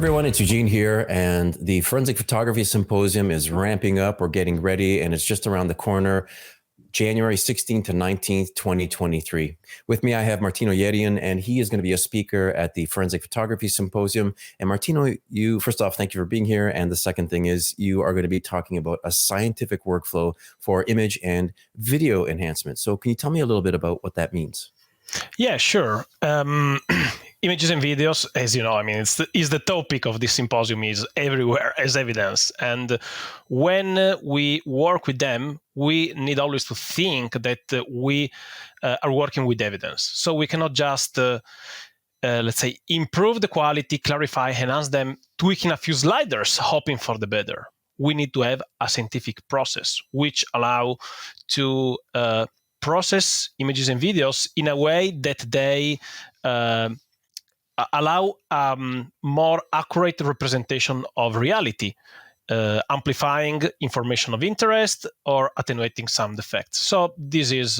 Everyone, it's Eugene here, and the Forensic Photography Symposium is ramping up. We're getting ready, and it's just around the corner, January 16th to 19th, 2023. With me, I have Martino Jerian, and he is going to be a speaker at the Forensic Photography Symposium. And Martino, you, first off, thank you for being here. And the second thing is you are going to be talking about a scientific workflow for image and video enhancement. So can you tell me a little bit about what that means? Yeah, sure. Images and videos, as you know, is the topic of this symposium, is everywhere as evidence. And when we work with them, we need always to think that we are working with evidence. So we cannot just, let's say, improve the quality, clarify, enhance them, tweaking a few sliders, hoping for the better. We need to have a scientific process which allow to process images and videos in a way that they allow more accurate representation of reality, amplifying information of interest or attenuating some defects. So this is,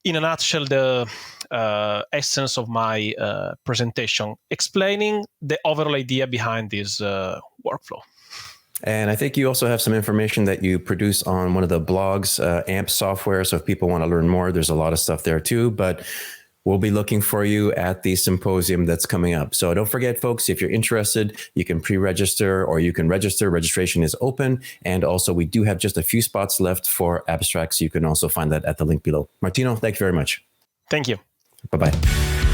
in a nutshell, the essence of my presentation, explaining the overall idea behind this workflow. And I think you also have some information that you produce on one of the blogs, AMP software. So if people want to learn more, there's a lot of stuff there too. But we'll be looking for you at the symposium that's coming up. So don't forget, folks, if you're interested, you can pre-register or you can register. Registration is open. And also, we do have just a few spots left for abstracts. You can also find that at the link below. Martino, thank you very much. Thank you. Bye-bye.